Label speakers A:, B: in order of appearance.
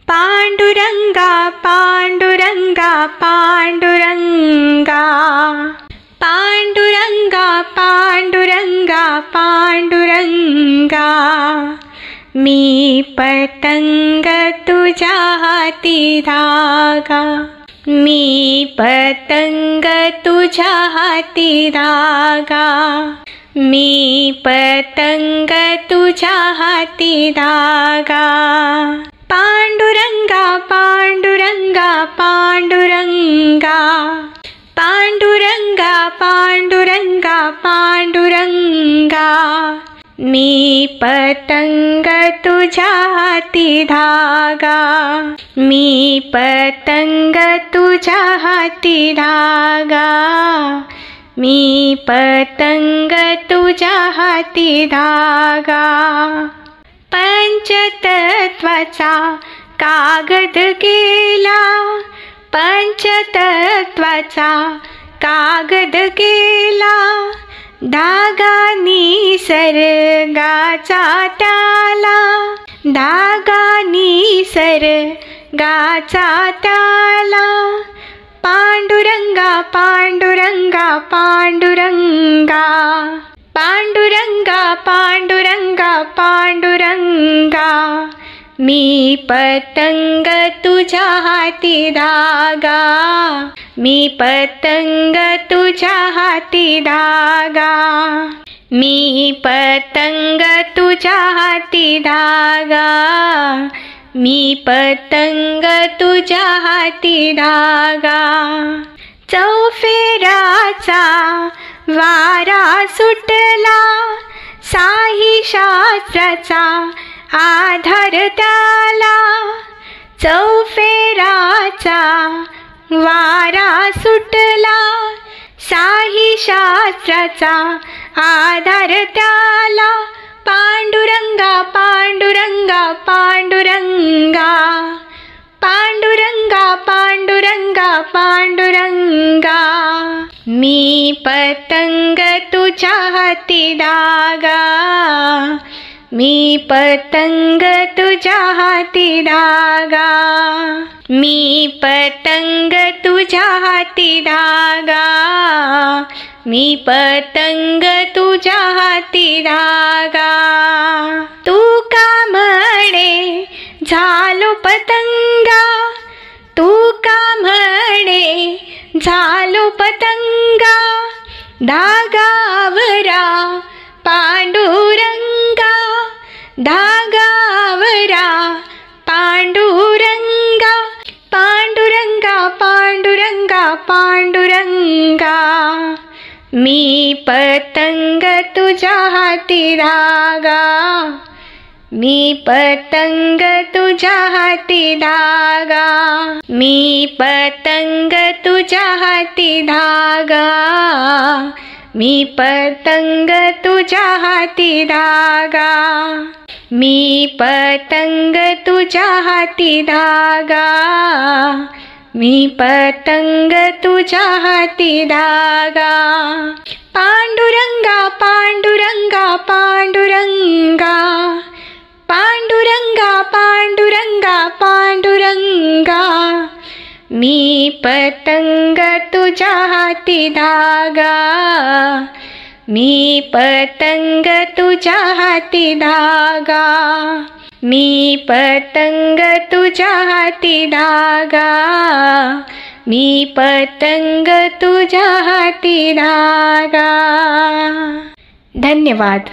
A: पांडुरंगा पांडुरंगा पांडुरंगा पांडुरंगा पांडुरंगा पांडुरंगा मी पतंग तुझ्या हाती धागा मी पतंग तुझ्या हाती धागा मी पतंग तुझ्या हाती धागा पांडुरंगा पांडुरंगा पांडुरंगा पांडुरंगा पांडुरंगा पांडुरंगा मी पतंग तुझ्या हाती धागा मी पतंग तुझ्या हाती धागा मी पतंग तुझ्या हाती धागा पंचतत्वाचा कागद केला पंचतत्वाचा कागद केला धागा निसर्गाचा त्याला धागा निसर्गाचा त्याला पांडुरंगा पांडुरंगा पांडुरंगा पांडुरंगा पांडुरंगा पांडुरंगा मी पतंग तुझ्या हाती धागा मी पतंग तुझ्या हाती धागा मी पतंग तुझ्या हाती धागा मी पतंग तुझ्या हाती धागा चौफेराचा वारा सुटला साही शास्त्राचा आधार त्याला चौफेराचा वारा सुटला साही शास्त्राचा आधार त्याला पांडुरंगा पांडुरंगा पांडुरंगा पांडुरंगा पांडुरंगा पांडुरंगा मी पतंग तुझ्या हाती धागा मी पतंग तुझ्या हाती धागा मी पतंग तुझ्या हाती धागा मी पतंग तुझ्या हाती धागा तू का म्हणे झालो पतंगा तू का म्हणे झालो पतंगा धागावरा पांडुरंगा धागावरा पांडुरंगा पांडुरंगा पांडुरंगा पांडुरंगा मी पतंग तुझ्या हाती धागा मी पतंग तुझ्या हाती धागा मी पतंग तुझ्या हाती धागा मी पतंग तुझ्या हाती धागा मी पतंग तुझ्या हाती धागा मी पतंग तुझ्या हाती धागा पांडुरंगा पांडुरंगा पांडुरंगा पांडुरंगा पांडुरंगा पांडुरंगा मी पतंग तुझ्या हाती धागा मी पतंग तुझ्या हाती धागा मी पतंग तुझ्या हाती धागा मी पतंग तुझ्या हाती धागा। धन्यवाद।